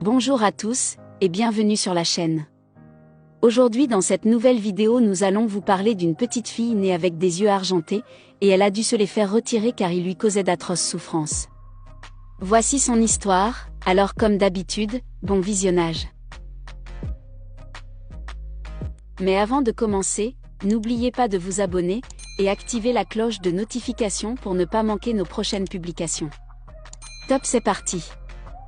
Bonjour à tous, et bienvenue sur la chaîne. Aujourd'hui dans cette nouvelle vidéo nous allons vous parler d'une petite fille née avec des yeux argentés, et elle a dû se les faire retirer car ils lui causaient d'atroces souffrances. Voici son histoire, alors comme d'habitude, bon visionnage. Mais avant de commencer, n'oubliez pas de vous abonner, et activer la cloche de notification pour ne pas manquer nos prochaines publications. Top, c'est parti!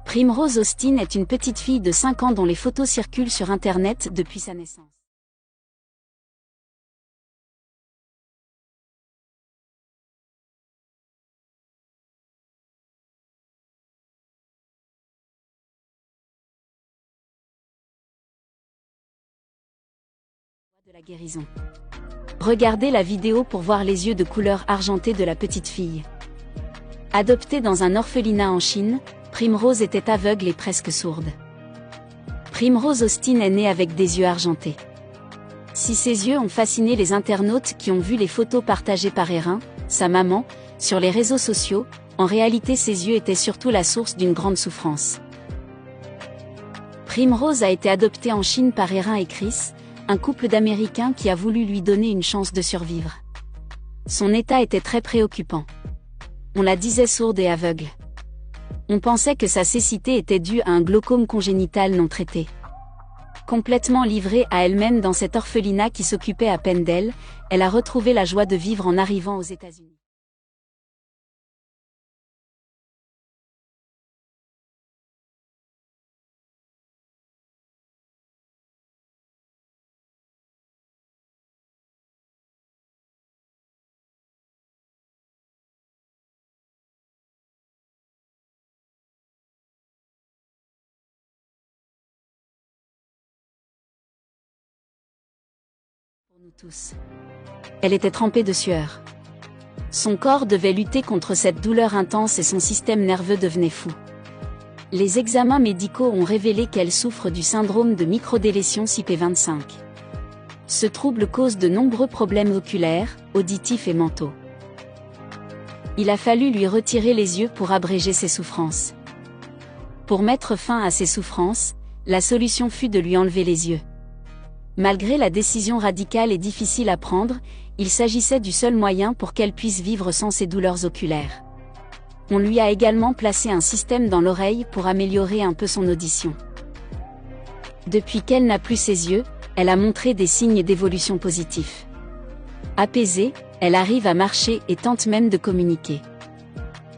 Primrose Austin est une petite fille de 5 ans dont les photos circulent sur Internet depuis sa naissance. De la guérison. Regardez la vidéo pour voir les yeux de couleur argentée de la petite fille. Adoptée dans un orphelinat en Chine, Primrose était aveugle et presque sourde. Primrose Austin est née avec des yeux argentés. Si ses yeux ont fasciné les internautes qui ont vu les photos partagées par Erin, sa maman, sur les réseaux sociaux, en réalité ses yeux étaient surtout la source d'une grande souffrance. Primrose a été adoptée en Chine par Erin et Chris, un couple d'Américains qui a voulu lui donner une chance de survivre. Son état était très préoccupant. On la disait sourde et aveugle. On pensait que sa cécité était due à un glaucome congénital non traité. Complètement livrée à elle-même dans cet orphelinat qui s'occupait à peine d'elle, elle a retrouvé la joie de vivre en arrivant aux États-Unis. Pour nous tous. Elle était trempée de sueur. Son corps devait lutter contre cette douleur intense et son système nerveux devenait fou. Les examens médicaux ont révélé qu'elle souffre du syndrome de microdélétion CP25. Ce trouble cause de nombreux problèmes oculaires, auditifs et mentaux. Il a fallu lui retirer les yeux pour abréger ses souffrances. Pour mettre fin à ses souffrances, la solution fut de lui enlever les yeux. Malgré la décision radicale et difficile à prendre, il s'agissait du seul moyen pour qu'elle puisse vivre sans ses douleurs oculaires. On lui a également placé un système dans l'oreille pour améliorer un peu son audition. Depuis qu'elle n'a plus ses yeux, elle a montré des signes d'évolution positifs. Apaisée, elle arrive à marcher et tente même de communiquer.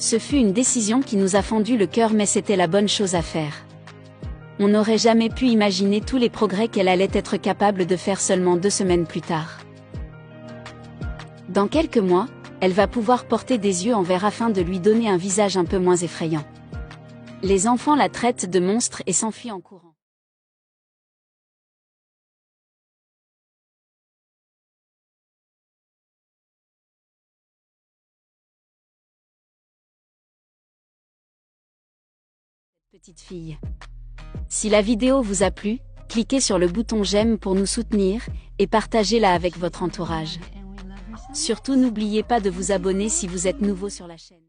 Ce fut une décision qui nous a fendu le cœur mais c'était la bonne chose à faire. On n'aurait jamais pu imaginer tous les progrès qu'elle allait être capable de faire seulement 2 semaines plus tard. Dans quelques mois, elle va pouvoir porter des yeux en verre afin de lui donner un visage un peu moins effrayant. Les enfants la traitent de monstre et s'enfuient en courant. Cette petite fille. Si la vidéo vous a plu, cliquez sur le bouton j'aime pour nous soutenir, et partagez-la avec votre entourage. Surtout n'oubliez pas de vous abonner si vous êtes nouveau sur la chaîne.